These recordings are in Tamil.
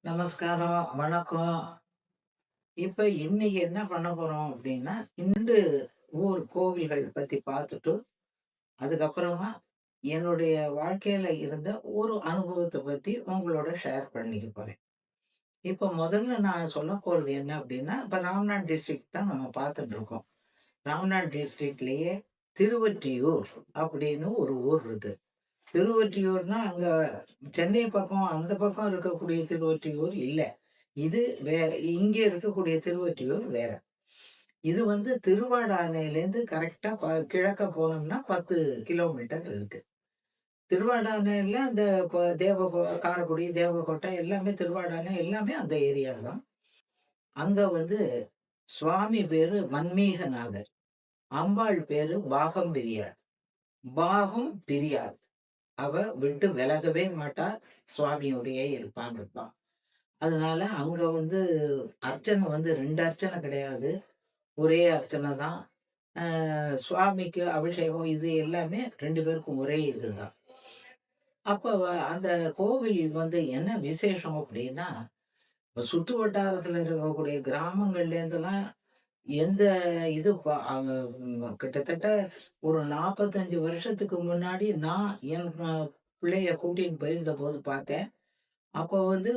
நமஸ்காரம், வணக்கம். இப்ப இன்னைக்கு என்ன பண்ண போறோம் அப்படின்னா, 2 ஊர் கோவில்கள் பத்தி பார்த்துட்டு, அதுக்கப்புறமா என்னுடைய வாழ்க்கையில இருந்த ஒரு அனுபவத்த பத்தி உங்களோட ஷேர் பண்ணிக்க போறேன். இப்ப முதல்ல நான் சொல்லப் போறது என்ன அப்படின்னா, இப்ப ராம்நாத் டிஸ்ட்ரிக்ட் தான் நம்ம பார்த்துட்டு இருக்கோம். ராம்நாத் டிஸ்ட்ரிக்ட்லயே திருவொற்றியூர் அப்படின்னு ஒரு ஊர் இருக்கு. திருவொற்றியூர்னா அங்க சென்னை பக்கம் அந்த பக்கம் இருக்கக்கூடிய திருவொற்றியூர் இல்ல. இது வே இங்க இருக்கக்கூடிய திருவொற்றியூர் வேற. இது வந்து திருவாடானையிலேருந்து கரெக்ட்டா கிழக்க போனோம்னா 10 கிலோமீட்டர் இருக்கு. திருவாடானையில அந்த காரைக்குடி, தேவக்கோட்டை எல்லாமே திருவாடானை எல்லாமே அந்த ஏரியா தான். அங்க வந்து சுவாமி பேரு மன்மீகநாதர். அம்பாள் பேரு பாகம் பிரியாள். பாகம் பிரியாள். அவ விட்டு விலகவே மாட்டா. சுவாமியோடயே இருப்பாங்கப்பா. அதனால அங்க வந்து அர்ச்சனை வந்து 2 அர்ச்சனை கிடையாது. ஒரே அர்ச்சனை தான். சுவாமிக்கு அபிஷேகம் இது எல்லாமே 2 பேருக்கும் ஒரே இதுதான். அப்ப அந்த கோவில் வந்து என்ன விசேஷம் அப்படின்னா, சுற்று வட்டாரத்துல இருக்கக்கூடிய கிராமங்கள்லேருந்துலாம் எந்த இது ப அ கிட்டத்தட்ட ஒரு 45 வருஷத்துக்கு முன்னாடி நான் என் பிள்ளைய கூட்டிட்டு போயிருந்தபோது பார்த்தேன். அப்போ வந்து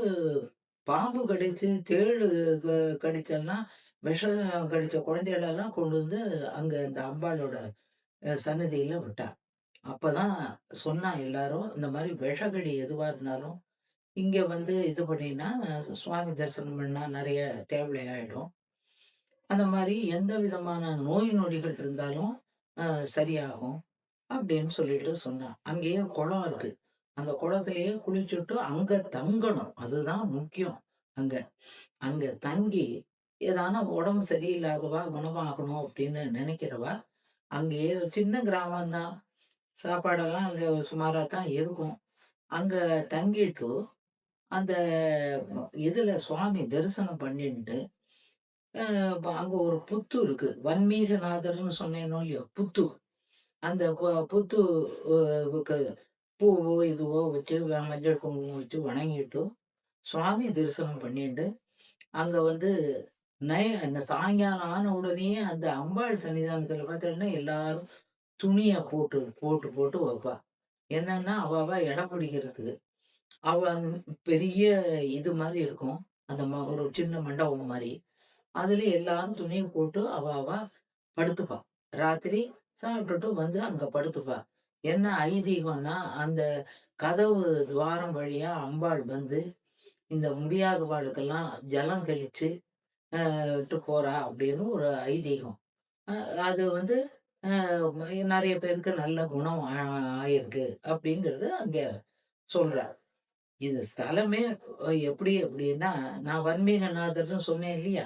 பாம்பு கடிச்சு, தேளு க கடிச்செல்லாம் விஷம் கடிச்ச குழந்தைகளெல்லாம் கொண்டு வந்து அங்க இந்த அம்பாளோட சன்னதியில விட்டா. அப்பதான் சொன்னா எல்லாரும், இந்த மாரி விஷக்கடி எதுவா இருந்தாலும், இங்க வந்து இது பண்ணினா சுவாமி தரிசனம் பண்ணா நெறைய தேவலை ஆயிடும். அந்த மாரி எந்த விதமான நோய் நொடிகள் இருந்தாலும் அ சரியாகும். அப்படின்னு சொல்லிட்டு சொன்னா. அங்கேயே குளம் இருக்கு. அந்த குளத்திலேயே குளிச்சுட்டு அங்க தங்கணும். அதுதான் முக்கியம் அங்க. அங்க தங்கி ஏதானா உடம்பு சரியில்லாதவா குணமாகணும் அப்படின்னு நினைக்கிறவா, அங்கேயே ஒரு சின்ன கிராமம் தான். சாப்பாடெல்லாம் அங்க சுமாரா தான் இருக்கும். அங்க தங்கிட்டு, அந்த இதுல சுவாமி தரிசனம் பண்ணிட்டு, அங்க ஒரு புத்து இருக்கு. வன்மீகநாதர்ன்னு சொன்னேனோ இல்லையோ, புத்து. அந்த புத்து வுக்கு பூவோ, இதுவோ வச்சு மஞ்சள், குங்குமம் வச்சு வணங்கிட்டு, சுவாமி தரிசனம் பண்ணிட்டு, அங்க வந்து அந்த சாயங்காலம் ஆன உடனேயே அந்த அம்பாள் சன்னிதானத்துல பார்த்தீங்கன்னா, எல்லாரும் துணிய போட்டு, போட்டு, போட்டு வப்பா. என்னன்னா, அவ அவ எடை பிடிக்கிறதுக்கு. அவ பெரிய இது மாரி இருக்கும். அந்த ஒரு சின்ன மண்டபம் மாரி. அதுல எல்லாரும் துணிய போட்டு அவ அவ படுத்துப்பா. ராத்திரி சாப்பிட்டுட்டு வந்து அங்க படுத்துப்பா. என்ன ஐதீகம்ன்னா, அந்த கதவு துவாரம் வழியா அம்பாள் வந்து, இந்த முடியாதவாளுக்கெல்லாம் ஜலம் தெளிச்சு விட்டு போறா அப்படின்னு ஒரு ஐதீகம். அ அது வந்து அ நெறைய பேருக்கு நல்ல குணம் ஆயிருக்கு அப்படிங்கிறது அங்க சொல்றா. இது ஸ்தலமே எப்படி அப்படின்னா, நான் வன்மீகநாதர்ன்னு சொன்னேன் இல்லையா?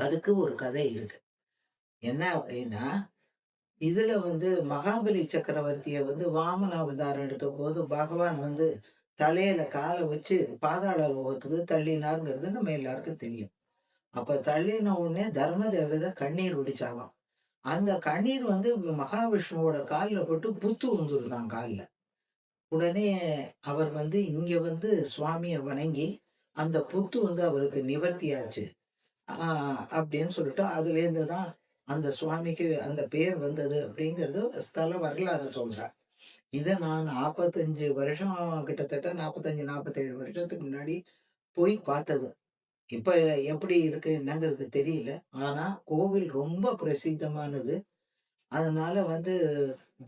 அதுக்கு ஒரு கதை இருக்கு. என்ன அப்படின்னா, இதுல வந்து மகாபலி சக்கரவர்த்திய வந்து வாமன அவதாரம் எடுத்தபோது பகவான் வந்து தலையில கால வச்சு பாதாள லோகத்துக்கு தள்ளினார்ங்கிறது நம்ம எல்லாருக்கும் தெரியும். அப்ப தள்ளின உடனே தர்ம தேவதை கண்ணீர் வடிச்சாளாம். அந்த கண்ணீர் வந்து மகாவிஷ்ணுவோட கால்ல பட்டு புத்து விழுந்துருதாம் கால்ல. உடனே அவர் வந்து இங்க வந்து சுவாமிய வணங்கி, அந்த புத்து வந்து அவருக்கு நிவர்த்தியாச்சு. ஆ அப்படின்னு சொல்லிட்டு அதுலேருந்து தான் அந்த சுவாமிக்கு அந்த பேர் வந்தது அப்படிங்கிறது ஸ்தல வரலாறு சொல்றார். இத நான் 45 வருஷம் கிட்டத்தட்ட 45, 47 வருஷத்துக்கு முன்னாடி போய் பார்த்தது. இப்ப எப்படி இருக்கு என்னங்கிறது தெரியல. ஆனா கோவில் ரொம்ப பிரசித்தமானது. அதனால வந்து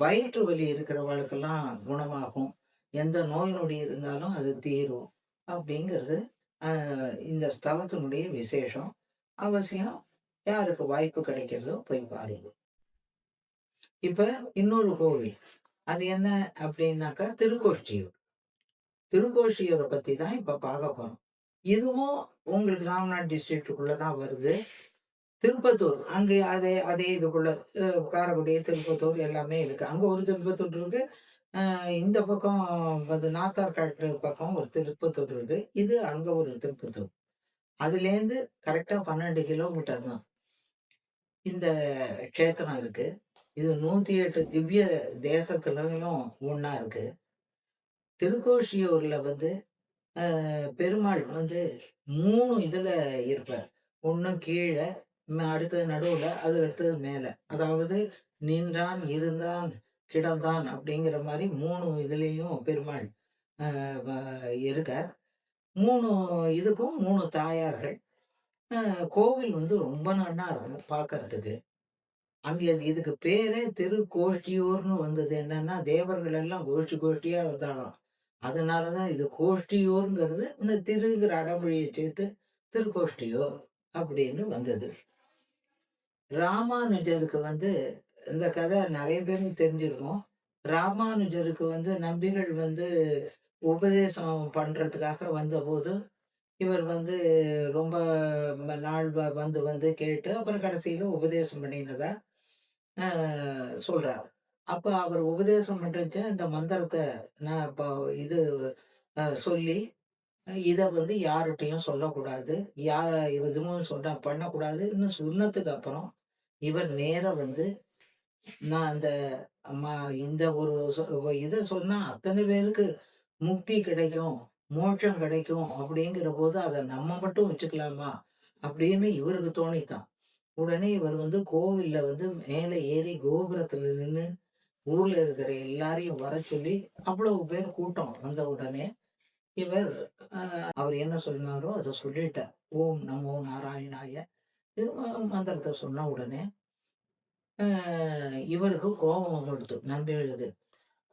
வயிற்று வலி இருக்கிறவங்களுக்கெல்லாம் குணமாகும். எந்த நோய் நொடி இருந்தாலும் அது தீரும். அப்படிங்கிறது அ இந்த ஸ்தலத்தினுடைய விசேஷம். அவசியம் யாருக்கு வாய்ப்பு கிடைக்கிறதோ போய் பாருங்க. இப்ப இன்னொரு கோவில். அது என்ன அப்படின்னாக்கா திருக்கோஷ்டியூர். திருக்கோஷ்டியூர பத்தி தான் இப்ப பார்க்க போறோம். இதுவும் உங்களுக்கு ராம்நாத் டிஸ்ட்ரிக்ட்டுக்குள்ள தான் வருது. திருப்பத்தூர் அங்கே அதே அதே இதுக்குள்ள காரைக்குடி, திருப்பத்தூர் எல்லாமே இருக்கு. அங்க ஒரு திருப்பத்தூர் இருக்கு. இந்த பக்கம் வந்து நார்த் ஆர்காட் பக்கம் ஒரு திருப்பத்தூர் இருக்கு. இது அங்க ஒரு திருப்பத்தூர். அதுலேருந்து கரெக்ட்டா 12 கிலோமீட்டர் தான். இந்த க்ஷேத்திரம் இருக்கு. இது 108 திவ்ய தேசத்துலயும் ஒண்ணா இருக்கு. திருக்கோஷியூர்ல வந்து பெருமாள் வந்து 3 இதுல இருப்பார். ஒண்ணு கீழ, அடுத்தது நடுவுல, அது அடுத்தது மேல. அதாவது நின்றான், இருந்தான், கிடந்தான் அப்படிங்கிற மாரி 3 இதுலயும் பெருமாள் அ வ இருக்கார். 3 இதுக்கும் 3 தாயார்கள். கோவில் வந்து ரொம்ப நன்னா இருக்கும் பார்க்கறதுக்கு. அங்கே இதுக்கு பேரே திருக்கோஷ்டியூர்ன்னு வந்தது என்னன்னா, தேவர்கள் எல்லாம் கோஷ்டி கோஷ்டியா வந்தாளாம். அதனால தான் இது கோஷ்டியூர்ங்கிறது இந்த திருங்கிற அடைமொழிய சேர்த்து திருக்கோஷ்டியூர் அப்படின்னு வந்தது. ராமானுஜருக்கு வந்து இந்த கதை நெறைய பேருக்கு தெரிஞ்சிருக்கும். ராமானுஜருக்கு வந்து நம்பிகள் வந்து உபதேசம் பண்றதுக்காக வந்தபோது, இவர் வந்து ரொம்ப நாள் வந்து வந்து கேட்டு, அப்புறம் கடைசியில உபதேசம் பண்ணினதா அ சொல்றாரு. அப்ப அவர் உபதேசம் பண்றச்ச இந்த மந்திரத்த நான் இப்போ இது சொல்லி, இத வந்து யார்ட்டயும் சொல்லக்கூடாது. எதுவும் பண்ணக்கூடாதுன்னு சொன்னதுக்கு அப்புறம், இவர் நேரா வந்து நான் அந்த ம இந்த ஒரு இத சொன்னா அத்தன பேருக்கு முக்தி கிடைக்கும், மோட்சம் கிடைக்கும் அப்படிங்கிறபோது, அத நம்ம மட்டும் வச்சுக்கலாமா? அப்படின்னு இவருக்கு தோணித்தான். உடனே இவர் வந்து கோவில்ல வந்து மேல ஏறி கோபுரத்துல நின்னு, ஊர்ல இருக்கிற எல்லாரையும் சொல்லி, அவ்வளவு பேர் கூட்டம் வந்த உடனே, இவர் அ அவர் என்ன சொன்னாரோ அத சொல்லிட்டார். ஓம் நமோ நாராயணாய. இது மந்திரத்த சொன்ன உடனே, அ இவருக்கு கோபம் வந்துடுத்து நம்பிகளுக்கு.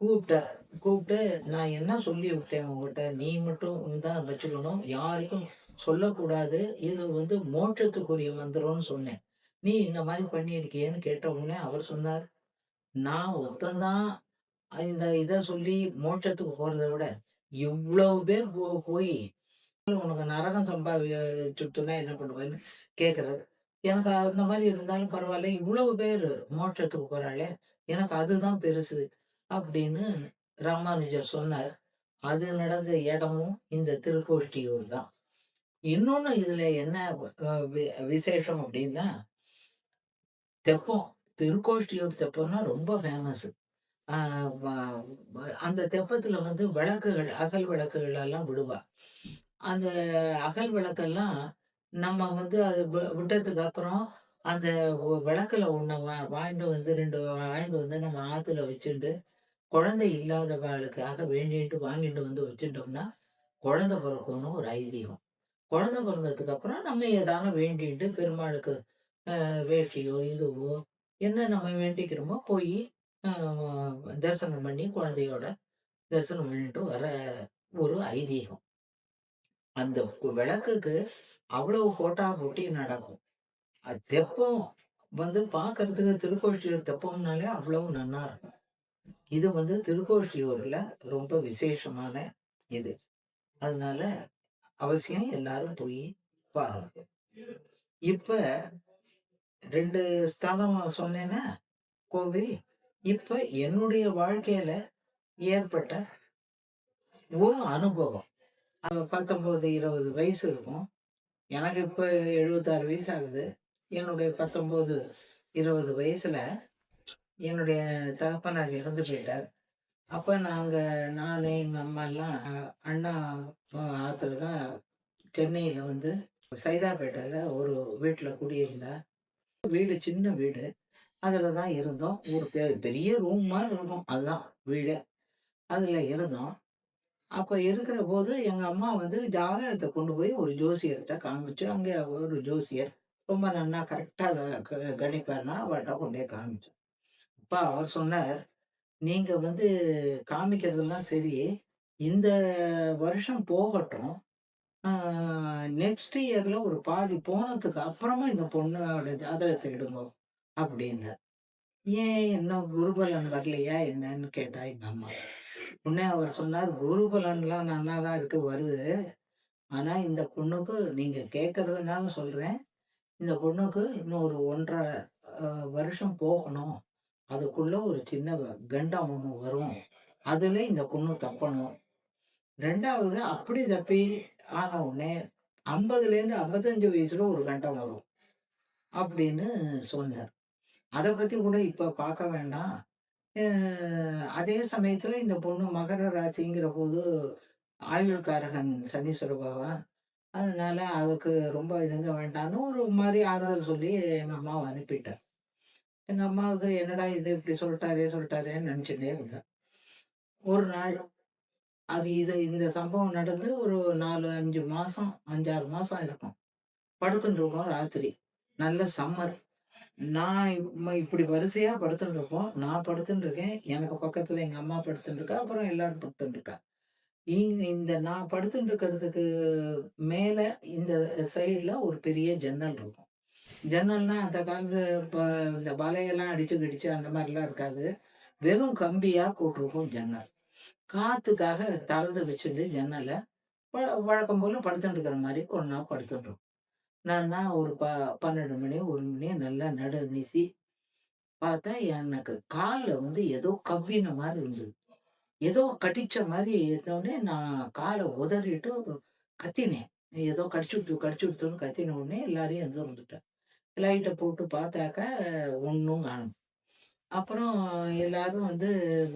கூப்பிட்டார். கூப்பிட்டு, "நான் என்ன சொல்லி விட்டேன் உன்கிட்ட? நீ மட்டும் தான் வச்சுக்கணும். யாருக்கும் சொல்லக்கூடாது. இது வந்து மோட்சத்துக்குரிய மந்திரம்னு சொன்னேன். நீ இந்த மாரி பண்ணியிருக்கியேன்னு" கேட்ட உடனே அவர் சொன்னார், "நான் ஒருத்தன் தான் இந்த இத சொல்லி மோட்சத்துக்கு போறத விட, இவ்வளவு பேர் போயி உனக்கு நரகம் சுட்டுனா என்ன பண்ணுவேன்னு?" கேட்கிறாரு. எனக்கு அந்த மாரி இருந்தாலும் பரவால்ல. இவ்வளவு பேரு மோட்சத்துக்கு போறாளே! எனக்கு அதுதான் பெருசு. அப்படின்னு ராமானுஜர் சொன்னார். அது நடந்த இடமும் இந்த திருக்கோஷ்டியூர் தான். இன்னொன்னு இதுல என்ன அ வி விசேஷம் அப்டின்னா, தெப்பம். திருக்கோஷ்டியூர் தெப்பம்னா ரொம்ப ஃபேமஸ். ஆ வ வ அந்த தெப்பத்துல வந்து விளக்குகள், அகல் விளக்குகள் எல்லாம் விடுவா. அந்த அகல் விளக்கெல்லாம் நம்ம வந்து அது விட்டதுக்கு அப்புறம், அந்த விளக்குல ஒண்ண வாங்கிட்டு வந்து 2 வாங்கிட்டு வந்து நம்ம ஆத்துல வச்சுட்டு, குழந்தை இல்லாதவாளுக்காக வேண்டிட்டு வாங்கிட்டு வந்து வச்சுட்டோம்னா, குழந்தை பொறக்கும்னு ஒரு ஐதீகம். குழந்தை பொறந்ததுக்கு அப்புறம் நம்ம ஏதான வேண்டிட்டு பெருமாளுக்கு வேட்டியோ, இதுவோ என்ன நம்ம வேண்டிக்கிறோமோ போயி அ தரிசனம் பண்ணி குழந்தையோட தரிசனம் பண்ணிட்டு வர ஒரு ஐதீகம். அந்த விளக்குக்கு அவ்வளவு போட்டா போட்டி நடக்கும். தெப்பம் வந்து பார்க்கறதுக்கு திருக்கோஷ்டியூர் தெப்பம்னாலே அவ்வளவு நன்னா இருக்கும். இது வந்து திருக்கோஷ்டியூர்ல ரொம்ப விசேஷமான இது. அதனால அவசியம் எல்லாரும் போய் பாருங்க. இப்ப 2 ஸ்தலம் சொன்னேன்னா, கோவில். இப்ப என்னுடைய வாழ்க்கையில ஏற்பட்ட ஒரு அனுபவம். 19, 20 வயசு இருக்கும். எனக்கு இப்ப 76 வயசு ஆகுது. என்னுடைய 19, 20 வயசுல என்னுடைய தகப்பனார் இறந்து போயிட்டார். அப்ப நானு, எங்க அம்மாலாம் அண்ணா ஆத்துல தான் சென்னையில வந்து சைதாப்பேட்டையில ஒரு வீட்ல குடியிருந்தேன். வீடு சின்ன வீடு. அதுல தான் இருந்தோம். ஒரு பெரிய ரூம் மாரி இருக்கும். அதுதான் வீடே. அதுல இருந்தோம். அப்ப இருக்கிறபோது எங்க அம்மா வந்து ஜாதகத்த கொண்டு போய் ஒரு ஜோசியர்ட்ட காமிச்சு, அங்க ஒரு ஜோசியர் ரொம்ப நன்னா கரெக்ட்டா கணிப்பார்ன்னா, அவர்ட்ட கொண்டோய் காமிச்சோம். அப்ப அவர் சொன்னார், "நீங்க வந்து காமிக்கிறதெல்லாம் சரி. இந்த வருஷம் போகட்டும். ஆ நெக்ஸ்ட் இயர்ல ஒரு பாதி போனதுக்கு அப்புறமா இந்த பொண்ணோட ஜாதகத்த எடுங்கோ" அப்டின்னார். ஏன் இன்னும் குருபலன் வரலையா என்னன்னு கேட்டா எங்க அம்மா. உடனே அவர் சொன்னார், "குரு பலன்லாம் நன்னா தான் இருக்கு வருது. ஆனா இந்த பொண்ணுக்கு நீங்க கேட்கறதுனால சொல்றேன். இந்த பொண்ணுக்கு இன்னும் ஒரு 1 1/2 வருஷம் போகணும். அதுக்குள்ள ஒரு சின்ன கண்டம் ஒண்ணு வரும். அதுல இந்த பொண்ணு தப்பணும். 2வது அப்படி தப்பி ஆன உடனே 50லேருந்து 55 வயசுல ஒரு கண்டம் வரும்." அப்படின்னு சொன்னார். அத பத்தி கூட இப்ப பார்க்க வேண்டாம். அ அதே சமயத்துல இந்த பொண்ணு மகர ராசிங்கிற போது, ஆயுள்காரகன் சனீஸ்வர பகவான். அதனால அதுக்கு ரொம்ப இதுங்க வேண்டான்னு ஒரு மாரி ஆறுதல் சொல்லி எங்க அம்மாவ அனுப்பிட்டேன். எங்க அம்மாவுக்கு என்னடா இது இப்படி சொல்ட்டாரேன்னு நெனச்சுட்டே இருந்தேன். ஒரு நாள் இந்த சம்பவம் நடந்து ஒரு 4, 5 மாசம் 5, 6 மாசம் இருக்கும். படுத்துட்டு இருக்கோம் ராத்திரி. நல்ல சம்மர். நான் இப்படி வரிசையா படுத்துட்டு இருக்கோம். நான் படுத்துட்டு இருக்கேன். எனக்கு பக்கத்துல எங்க அம்மா படுத்துட்டு இருக்கா. அப்புறம் எல்லாரும் படுத்துட்டு இருக்கா. இந்த நான் படுத்துட்டு இருக்கிறதுக்கு மேல இந்த சைடுல ஒரு பெரிய ஜன்னல் இருக்கும். ஜன்னல்னா அந்த காலத்து ப இந்த வலையெல்லாம் அடிச்சு கிடிச்சு அந்த மாரிலாம் இருக்காது. வெறும் கம்பியா போட்டிருக்கும் ஜன்னல். காத்துக்காக திறந்து வச்சுட்டு ஜன்னல வழக்கம் போல படுத்துட்டு இருக்கிற மாரி ஒரு நாள் படுத்துட்டோம். நான்னா ஒரு 12 மணி, 1 மணி நல்லா நடு நிசி பார்த்தா எனக்கு கால்ல வந்து ஏதோ கவ்வின மாரி இருந்தது. ஏதோ கடிச்ச மாரி இருந்தவுடனே நான் கால உதறிட்டு கத்தினேன். ஏதோ கடிச்சுடுத்துன்னு கத்தின உடனே எல்லாரையும் எந்திரிச்சுட்டேன். லைட்ட போட்டு பார்த்தாக்கா ஒண்ணும் காணோம். அப்புறம் எல்லாரும் வந்து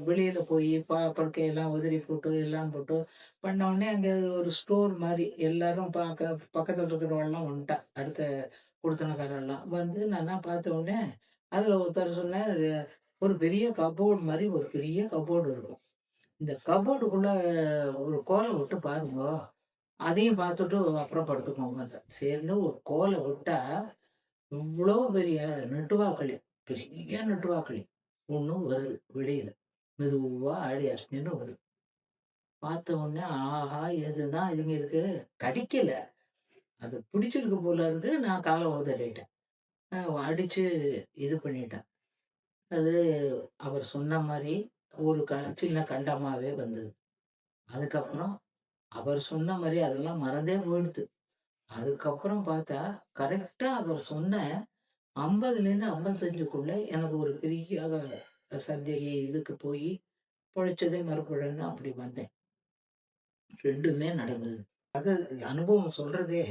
வெளியில போயி படுக்கையெல்லாம் உதறி போட்டு, எல்லாம் போட்டு பண்ண உடனே அங்க ஒரு ஸ்டோர் மாரி எல்லாரும் பக்கத்துல இருக்கிறவன்லாம் வந்துட்டா. அடுத்த குடித்தனக்காரன்லாம். வந்து நானா பார்த்த உடனே, அதுல ஒருத்தர் சொன்னாரு, ஒரு பெரிய கப்போர்ட் மாரி ஒரு பெரிய கப்போர்டு இருக்கும். இந்த கப்போர்டுக்குள்ள ஒரு கோல விட்டு பாருங்கோ. அதையும் பார்த்துட்டு அப்புறம் படுத்துக்கோங்கன்னார். சரின்னு ஒரு கோல விட்டா, இவ்ளோ பெரிய நெட்டுவாக்களி. பெரிய நெட்டுவாக்களி. ஒண்ணு வருது வெளியில. மெதுவா ஆடி அசஞ்சுன்னு வருது. பார்த்த உடனே, ஆஹா! இதுதான் இதுங்களுக்கு கடிக்கல. அது பிடிச்சிருக்கு போல இருக்கு. நான் கால உதறிட்டேன். அடிச்சு இது பண்ணிட்டேன். அது அவர் சொன்ன மாரி ஒரு சின்ன கண்டமாவே வந்தது. அதுக்கப்புறம் அவர் சொன்ன மாரி அதெல்லாம் மறந்தே போயிடுத்து. அதுக்கப்புறம் பார்த்தா, கரெக்ட்டா அவர் சொன்ன 50லேருந்து 55க்குள்ள எனக்கு ஒரு பெரிய சர்ஜரி இதுக்கு போயி, பொழைச்சதே மறுபடியும் அப்படி வந்தேன். 2மே நடந்தது. அது அனுபவம் சொல்றதே,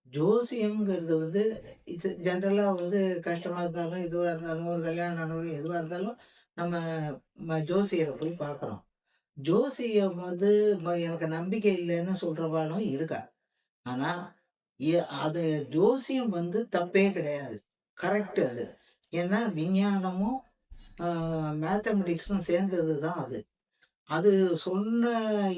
ஜோசியம்ங்கிறது வந்து இது ஜெனரலா வந்து கஷ்டமா இருந்தாலும், எதுவா இருந்தாலும், ஒரு கல்யாணம் ஆனாலும், எதுவா இருந்தாலும் நம்ம ஜோசியர போய் பார்க்குறோம். ஜோசியம் வந்து எனக்கு நம்பிக்கை இல்லன்னு சொல்றவாளும் இருக்கா. ஆனா, அது ஜோசியம் வந்து தப்பே கிடையாது. கரெக்ட் அது. ஏன்னா விஞ்ஞானமும், அ மேத்தமெட்டிக்ஸும் சேர்ந்தது தான் அது. அது சொன்ன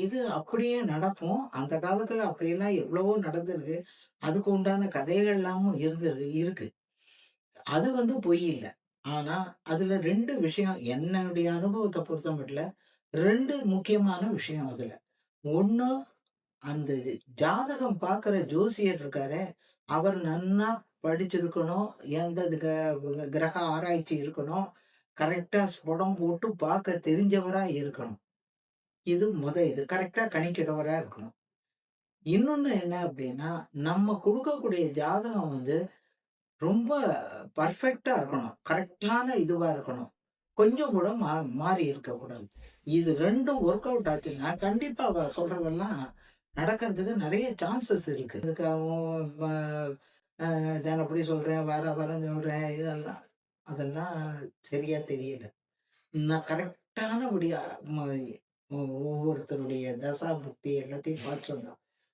இது அப்படியே நடக்கும். அந்த காலத்துல அப்படியெல்லாம் எவ்வளவோ நடந்திருக்கு. அதுக்கு உண்டான கதைகள்லாமும் இருக்கு. அது வந்து பொய் இல்ல. ஆனா, அதுல 2 விஷயம் என்னுடைய அனுபவத்த பொறுத்தமட்டுல 2 முக்கியமான விஷயம் அதுல. 1 அந்த ஜாதகம் பார்க்குற ஜோசியர் இருக்காரே, அவர் நன்னா படிச்சிருக்கணும். எந்த கிரக ஆராய்ச்சி இருக்கணும். கரெக்ட்டா ஸ்புடம் போட்டு பார்க்க தெரிஞ்சவரா இருக்கணும். இது இது. கரெக்ட்டா கணிக்கிறவரா இருக்கணும். இன்னொன்னு என்ன அப்டின்னா, நம்ம குடுக்கக்கூடிய ஜாதகம் வந்து ரொம்ப பெர்ஃபெக்ட்டா இருக்கணும். கரெக்ட்டான இதுவா இருக்கணும். கொஞ்சம் கூட மாறி இருக்கக்கூடாது. இது 2ம் ஒர்க் அவுட் ஆச்சுன்னா, கண்டிப்பா அவ சொல்றதெல்லாம் நடக்கிறதுக்கு நெறைய சான்சஸ் இருக்கு. அதுக்காகவும் தினப்படி சொல்றேன், வாரம் சொல்றேன் அதெல்லாம் சரியா தெரியல. நான் கரெக்ட்டானபடியா ம ஒவ்வொருத்தருடைய தசா புக்தி எல்லாத்தையும் பார்த்தோம்னா,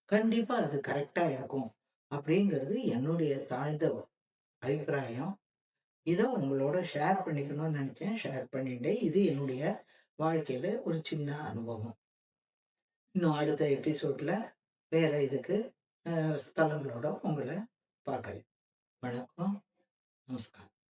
கண்டிப்பா அது கரெக்ட்டா இருக்கும். அப்படிங்கிறது என்னுடைய தாழ்ந்த அபிப்பிராயம். இத உங்களோட ஷேர் பண்ணிக்கணும்னு நெனச்சேன். ஷேர் பண்ணிட்டேன். இது என்னுடைய வாழ்க்கையில ஒரு சின்ன அனுபவம். இன்னும் அடுத்த எபிசோட்ல வேற இதுக்கு ஸ்தலங்களோட உங்கள பார்க்குறேன். வணக்கம். நமஸ்காரம்.